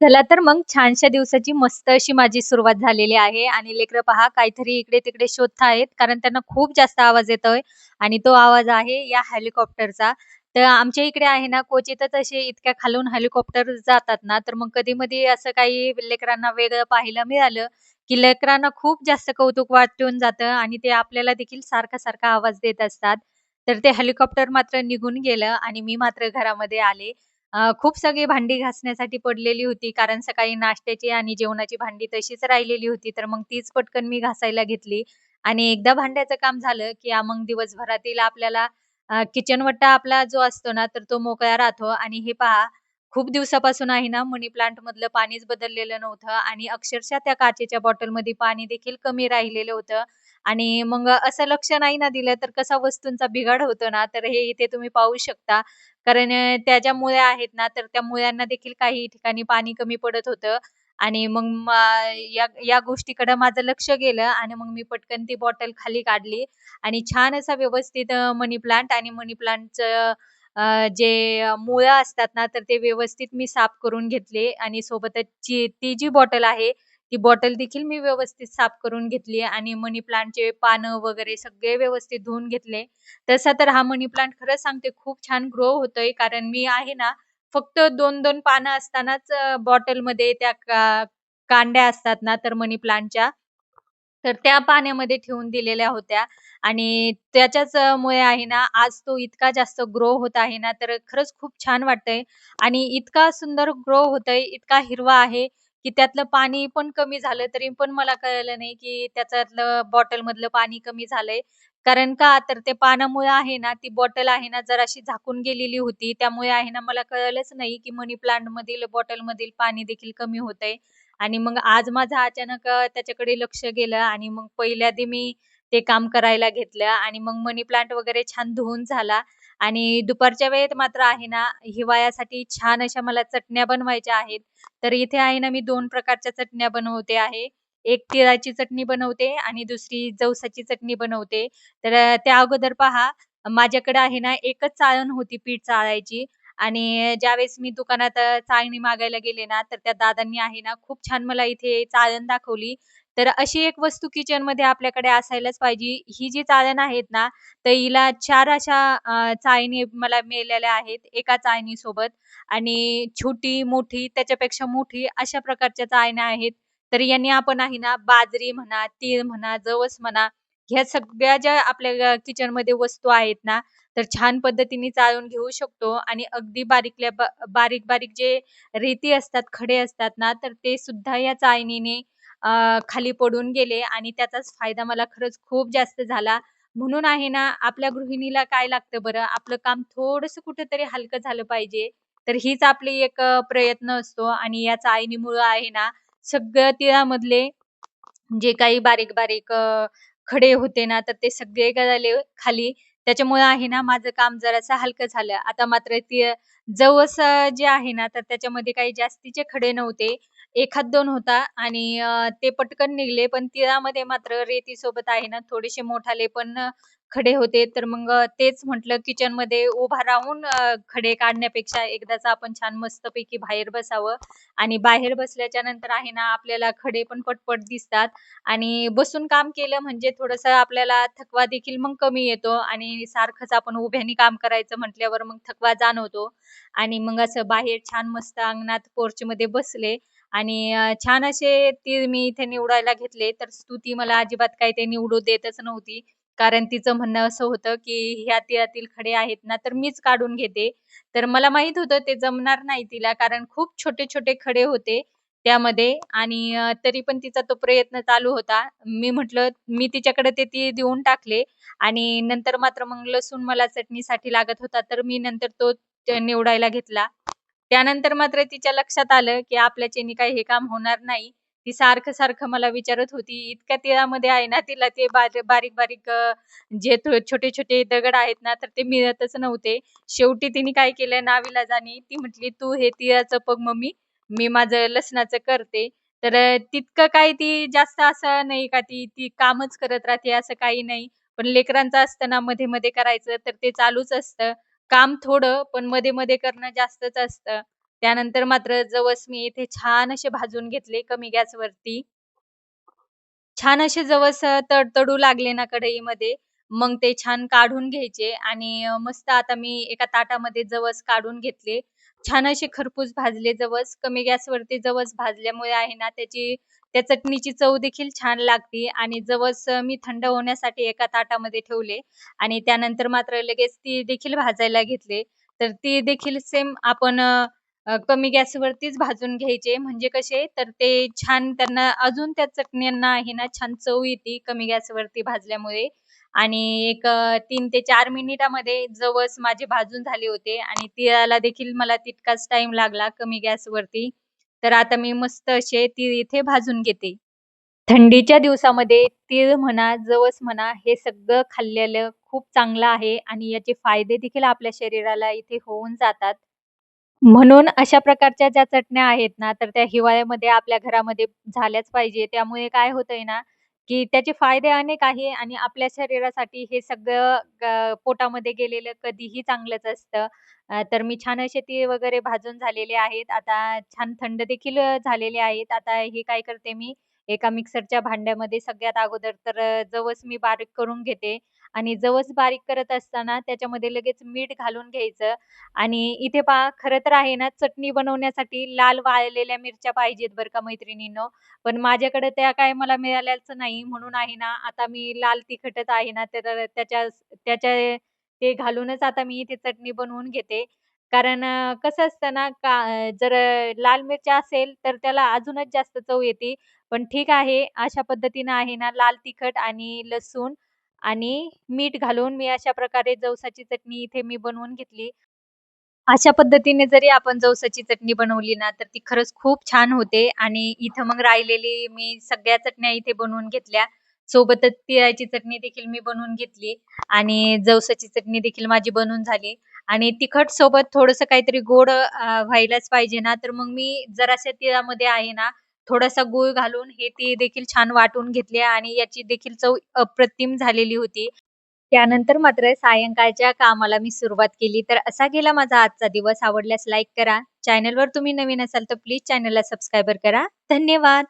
चला तर मग छानशा दिवसाची मस्त अशी माझी सुरुवात झालेली आहे आणि लेकरं पहा काहीतरी इकडे-तिकडे शोधताहेत कारण त्यांना खूप जास्त आवाज येतोय आणि तो आवाज आहे या हेलिकॉप्टरचा. तर आमच्या इकडे आहे ना क्वचितच असे इतक्या खालून हेलिकॉप्टर जातात ना, तर मग कधी-मधी असं काही लेकरांना वेगळं पाहायला मिळालं, की लेकरांना खूप जास्त कौतुक वाटून जातं आणि ते आपल्याला देखील सारखा-सारखा आवाज देत असतात. तर ते हेलिकॉप्टर मात्र निघून गेलं आणि मी मात्र घरामध्ये आले. खूप सगळी भांडी घासण्यासाठी पडलेली होती, कारण सकाळी नाश्त्याची आणि जेवणाची भांडी तशीच राहिलेली होती. तर मग तीच पटकन मी घासायला घेतली आणि एकदा भांड्याचं काम झालं, की मग दिवसभरातील आपल्याला किचन वट्टा आपला जो असतो ना, तर तो मोकळा राहतो आणि हे पहा, खूप दिवसापासून आहे ना, मनी प्लांट मधलं पाणीच बदललेलं नव्हतं आणि अक्षरशः त्या काचेच्या बॉटलमध्ये पाणी देखील कमी राहिलेलं होतं आणि मग असं लक्ष नाही ना दिलं, तर कसा वस्तूंचा बिघाड होतो ना, तर हे इथे तुम्ही पाहू शकता. कारण त्या ज्या मुळ्या आहेत ना, तर त्या मुळ्यांना देखील काही ठिकाणी पाणी कमी पडत होतं आणि मग या या गोष्टीकडे माझं लक्ष गेलं आणि मग मी पटकन ती बॉटल खाली काढली आणि छान असा व्यवस्थित मनी प्लांट आणि मनी प्लांटचं जे मुळं असतात ना, तर ते व्यवस्थित मी साफ करून घेतले आणि सोबतच ती जी बॉटल आहे, ती बॉटल देखील मी व्यवस्थित साफ करून घेतली आणि मनी प्लांटचे पानं वगैरे सगळे व्यवस्थित धुवून घेतले. तसा तर हा मनी प्लांट खरंच सांगते खूप छान ग्रो होतोय. कारण मी आहे ना, फक्त 2-2 पानं असतानाच बॉटलमध्ये त्या कांड्या असतात ना, तर मनी प्लांटच्या, तर त्या पाण्यामध्ये ठेवून दिलेल्या होत्या आणि त्याच्याच मुळे आहे ना, आज तो इतका जास्त ग्रो होत आहे ना, तर खरंच खूप छान वाटतंय आणि इतका सुंदर ग्रो होतोय, इतका हिरवा आहे, की त्यातलं पाणी पण कमी झालं, तरी पण मला कळलं नाही, की त्याच्यातलं बॉटलमधलं पाणी कमी झालंय. कारण का तर ते पानामुळे आहे ना, ती बॉटल आहे ना, जराशी झाकून गेलेली होती. त्यामुळे आहे ना, मला कळलंच नाही, की मनी प्लांटमधील बॉटलमधील पाणी देखील कमी होतंय. आणि मग आज माझं अचानक त्याच्याकडे लक्ष गेलं आणि मग पहिल्यांदा मी ते काम करायला घेतलं आणि मग मनी प्लांट वगैरे छान धुवून झाला आणि दुपारच्या वेळेत मात्र आहे ना, हिवाळ्यासाठी छान अशा मला चटण्या बनवायच्या आहेत. तर इथे आहे ना, मी 2 प्रकारच्या चटण्या बनवते आहे. एक तिळाची चटणी बनवते आणि दुसरी जवसाची चटणी बनवते. तर त्या अगोदर पहा, माझ्याकडे आहे ना, एकच चाळण होती पीठ चाळायची आणि ज्यावेळेस मी दुकानात चाळणी मागायला गेले ना, तर त्या दादांनी आहे ना, खूप छान मला इथे चाळण दाखवली. तर अशी एक वस्तू किचनमध्ये आपल्याकडे असायलाच पाहिजे. ही जी चाळण आहेत ना, तर हिला 4 अशा चाळणी मला मिळालेल्या आहेत एका चाळणीसोबत आणि छोटी, मोठी, त्याच्यापेक्षा मोठी अशा प्रकारच्या चाळण्या आहेत. तर यांनी आपण आहे ना, बाजरी म्हणा, तीळ म्हणा, जवस म्हणा, ह्या सगळ्या ज्या आपल्या किचनमध्ये वस्तू आहेत ना, तर छान पद्धतीने चाळून घेऊ शकतो आणि अगदी बारीक-बारीक जे रेती असतात, खडे असतात ना, तर ते सुद्धा या चाळणीने खाली पडून गेले आणि त्याचाच फायदा मला खरंच खूप जास्त झाला. म्हणून आहे ना, आपल्या गृहिणीला काय लागतं बरं, आपलं काम थोडंसं कुठेतरी हलकं झालं पाहिजे. तर हीच आपली एक प्रयत्न असतो आणि या चाळणीमुळं आहे ना, सगळं तिळामधले जे काही बारीक-बारीक खडे होते ना, तर ते सगळे गळाले खाली. त्याच्यामुळे आहे ना, माझं काम जरासं हलकं झालं. आता मात्र ती जवस जे आहे ना, तर त्याच्यामध्ये काही जास्तीचे खडे नव्हते. 1-2 होता आणि ते पटकन निघले. पण तिळामध्ये मात्र रेतीसोबत आहे ना, थोडेसे मोठाले पण खडे होते. तर मग तेच म्हटलं किचनमध्ये उभा राहून खडे काढण्यापेक्षा एकदाच आपण छान मस्तपैकी बाहेर बसावं आणि बाहेर बसल्याच्या नंतर आहे ना, आपल्याला खडे पण पटपट दिसतात आणि बसून काम केलं म्हणजे थोडंसं आपल्याला थकवा देखील मग कमी येतो आणि सारखंच आपण उभ्याने काम करायचं म्हटल्यावर मग थकवा जाणवतो आणि मग असं बाहेर छान मस्त अंगणात पोर्चमध्ये बसले आणि छान असे तीळ मी इथे निवडायला घेतले, तर स्तुती मला अजिबात काही ते निवडू देतच नव्हती. कारण तिचं म्हणणं असं होतं, की ह्या तिळातील खडे आहेत ना, तर मीच काढून घेते. तर मला माहीत होतं ते जमणार नाही तिला, कारण खूप छोटे-छोटे खडे होते त्यामध्ये आणि तरी पण तिचा तो प्रयत्न चालू होता. मी म्हटलं मी तिच्याकडे ते तीळ देऊन टाकले आणि नंतर मात्र मग लसूण मला चटणीसाठी लागत होता, तर मी नंतर तो निवडायला घेतला. त्यानंतर मात्र तिच्या लक्षात आलं, की आपल्याच्यानी काही हे काम होणार नाही. ती सारखं-सारखं मला विचारत होती. इतक्या तिळामध्ये आहे ना, तिला ते बारीक-बारीक जे छोटे-छोटे दगड आहेत ना, तर ते मिळतच नव्हते. शेवटी तिने काय केलं नाविलाजाने ती म्हटली, "तू हे तिळाचं बघ मम्मी, मी माझं लसणाचं करते." तर तितकं काही ती जास्त असं नाही का ती ती कामच करत राहते असं काही नाही. पण लेकरांचं असतं ना मध्ये-मध्ये करायचं तर ते चालूच असतं. काम थोडं पण मध्ये-मध्ये करणं जास्तच असतं. त्यानंतर मात्र जवस मी इथे छान असे भाजून घेतले कमी गॅसवरती. छान असे जवस तडतडू लागले ना कढईमध्ये, मग ते छान काढून घ्यायचे आणि मस्त आता मी एका ताटामध्ये जवस काढून घेतले. छान असे खरपूस भाजले जवस. कमी गॅसवरती जवस भाजल्यामुळे आहे ना त्या चटणीची चव देखील छान लागते आणि जवस मी थंड होण्यासाठी एका ताटामध्ये ठेवले आणि त्यानंतर मात्र लगेच ती देखील भाजायला घेतले. तर ती देखील सेम आपण कमी गॅसवरतीच भाजून घ्यायचे म्हणजे कसे तर ते छान त्यांना अजून त्या चटण्यांना आहे ना छान चव येते कमी गॅसवरती भाजल्यामुळे आणि एक 3 ते 4 मिनिटामध्ये जवस माझे भाजून झाले होते आणि त्याला देखील मला तितकाच टाईम लागला कमी गॅसवरती. तर आता मी मस्त असे तीळ इथे भाजून घेते. थंडीच्या दिवसामध्ये तीळ म्हणा, जवस म्हणा हे सगळं खाल्लेलं खूप चांगलं आहे आणि याचे फायदे देखील आपल्या शरीराला इथे होऊन जातात. म्हणून अशा प्रकारच्या ज्या चटण्या आहेत ना, तर त्या हिवाळ्यामध्ये आपल्या घरामध्ये झाल्याच पाहिजे. त्यामुळे काय होतंय ना, की त्याचे फायदे अनेक आहे आणि आपल्या शरीरासाठी हे सगळं पोटामध्ये गेलेलं कधीही चांगलंच असतं. तर मी छान असे तीळ वगैरे भाजून झालेले आहेत. आता छान थंड देखील झालेले आहेत. आता हे काय करते मी, एका मिक्सरच्या भांड्यामध्ये सगळ्यात अगोदर तर जवस मी बारीक करून घेते आणि जवस बारीक करत असताना त्याच्यामध्ये लगेच मीठ घालून घ्यायचं आणि इथे पहा खरं तर आहे ना, चटणी बनवण्यासाठी लाल वाळलेल्या मिरच्या पाहिजेत बरं का मैत्रिणींनो. पण माझ्याकडे त्या काय मला मिळाल्याच नाही. म्हणून आहे ना, आता मी लाल तिखटच आहे ना, त्याच्या ते घालूनच आता मी इथे चटणी बनवून घेते. कारण कसं असतं ना, जर लाल मिरच्या असेल, तर त्याला अजूनच जास्त चव येते. पण ठीक आहे, अशा पद्धतीनं आहे ना, लाल तिखट आणि लसूण आणि मीठ घालून मी अशा प्रकारे जवसाची चटणी इथे मी बनवून घेतली. अशा पद्धतीने जरी आपण जवसाची चटणी बनवली ना, तर ती खरंच खूप छान होते आणि इथं मग राहिलेली मी सगळ्या चटण्या इथे बनवून घेतल्या. सोबतच तिळाची चटणी देखील मी बनवून घेतली आणि जवसाची चटणी देखील माझी बनवून झाली आणि तिखट सोबत थोडंसं काहीतरी गोड व्हायलाच पाहिजे ना, तर मग मी जराशा तिळामध्ये आहे ना, थोडासा गूळ घालून हे तीळ देखील छान वाटून घेतले आणि याची देखील चव अप्रतिम झालेली होती. त्यानंतर मात्र सायंकाळच्या कामाला मी सुरुवात केली. तर असा गेला माझा आजचा दिवस. आवडल्यास लाईक करा. चॅनलवर तुम्ही नवीन असाल तर प्लीज चॅनलला सबस्क्राईबर करा. धन्यवाद.